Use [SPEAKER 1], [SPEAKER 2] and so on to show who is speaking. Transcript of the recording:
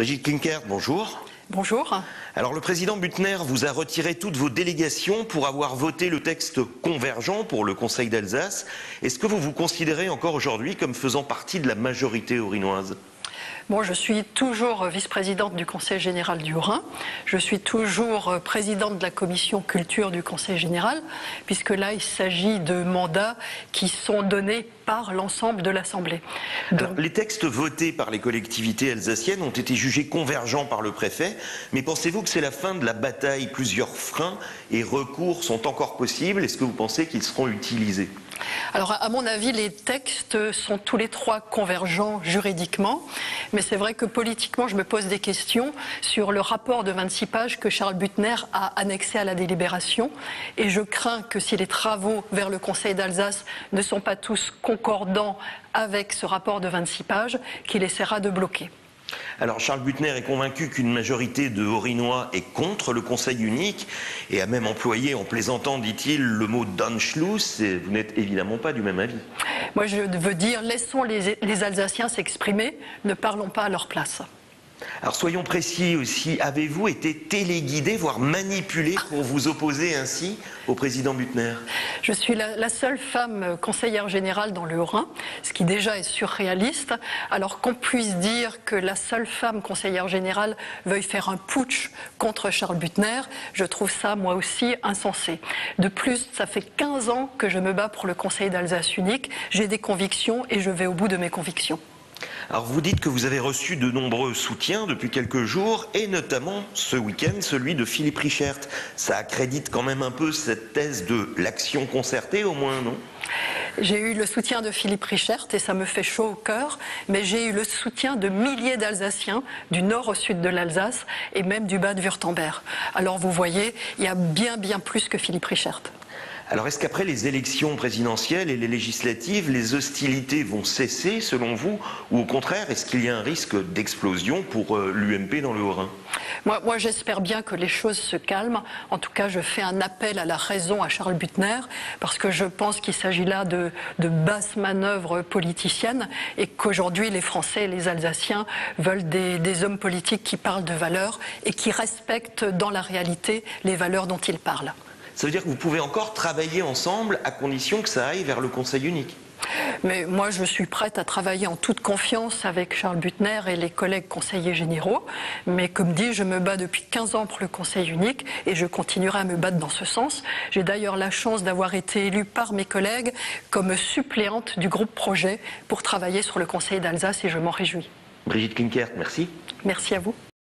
[SPEAKER 1] Brigitte Klinkert, bonjour.
[SPEAKER 2] Bonjour.
[SPEAKER 1] Alors le président Büttner vous a retiré toutes vos délégations pour avoir voté le texte convergent pour le Conseil d'Alsace. Est-ce que vous vous considérez encore aujourd'hui comme faisant partie de la majorité haut-rhinoise ?
[SPEAKER 2] Bon, je suis toujours vice-présidente du Conseil général du Haut-Rhin. Je suis toujours présidente de la commission culture du Conseil général, puisque là, il s'agit de mandats qui sont donnés par l'ensemble de l'Assemblée.
[SPEAKER 1] Les textes votés par les collectivités alsaciennes ont été jugés convergents par le préfet, mais pensez-vous que c'est la fin de la bataille? Plusieurs freins et recours sont encore possibles. Est-ce que vous pensez qu'ils seront utilisés?
[SPEAKER 2] Alors, à mon avis, les textes sont tous les trois convergents juridiquement, mais c'est vrai que politiquement, je me pose des questions sur le rapport de 26 pages que Charles Büttner a annexé à la délibération, et je crains que si les travaux vers le Conseil d'Alsace ne sont pas tous concordants avec ce rapport de 26 pages, qu'il essaiera de bloquer.
[SPEAKER 1] Alors Charles Büttner est convaincu qu'une majorité de Haut-Rhinois est contre le Conseil unique et a même employé en plaisantant, dit-il, le mot d'Anschluss. Et vous n'êtes évidemment pas du même avis.
[SPEAKER 2] Moi je veux dire, laissons les Alsaciens s'exprimer, ne parlons pas à leur place.
[SPEAKER 1] Alors soyons précis aussi, avez-vous été téléguidé, voire manipulé pour vous opposer ainsi au président Büttner?
[SPEAKER 2] Je suis la seule femme conseillère générale dans le Haut-Rhin, ce qui déjà est surréaliste. Alors qu'on puisse dire que la seule femme conseillère générale veuille faire un putsch contre Charles Büttner, je trouve ça moi aussi insensé. De plus, ça fait 15 ans que je me bats pour le Conseil d'Alsace unique, j'ai des convictions et je vais au bout de mes convictions.
[SPEAKER 1] Alors vous dites que vous avez reçu de nombreux soutiens depuis quelques jours, et notamment ce week-end, celui de Philippe Richert. Ça accrédite quand même un peu cette thèse de l'action concertée, au moins, non ?
[SPEAKER 2] J'ai eu le soutien de Philippe Richert et ça me fait chaud au cœur, mais j'ai eu le soutien de milliers d'Alsaciens du nord au sud de l'Alsace et même du bas de Wurtemberg. Alors vous voyez, il y a bien plus que Philippe Richert.
[SPEAKER 1] Alors est-ce qu'après les élections présidentielles et les législatives, les hostilités vont cesser selon vous, ou au contraire, est-ce qu'il y a un risque d'explosion pour l'UMP dans le Haut-Rhin ?
[SPEAKER 2] Moi j'espère bien que les choses se calment. En tout cas, je fais un appel à la raison à Charles Büttner, parce que je pense qu'il s'agit là de basses manœuvres politiciennes et qu'aujourd'hui les Français et les Alsaciens veulent des hommes politiques qui parlent de valeurs et qui respectent dans la réalité les valeurs dont ils parlent.
[SPEAKER 1] Ça veut dire que vous pouvez encore travailler ensemble à condition que ça aille vers le Conseil unique.
[SPEAKER 2] Mais moi, je suis prête à travailler en toute confiance avec Charles Büttner et les collègues conseillers généraux. Mais comme dit, je me bats depuis 15 ans pour le Conseil unique et je continuerai à me battre dans ce sens. J'ai d'ailleurs la chance d'avoir été élue par mes collègues comme suppléante du groupe projet pour travailler sur le Conseil d'Alsace et je m'en réjouis.
[SPEAKER 1] Brigitte Klinkert, merci.
[SPEAKER 2] Merci à vous.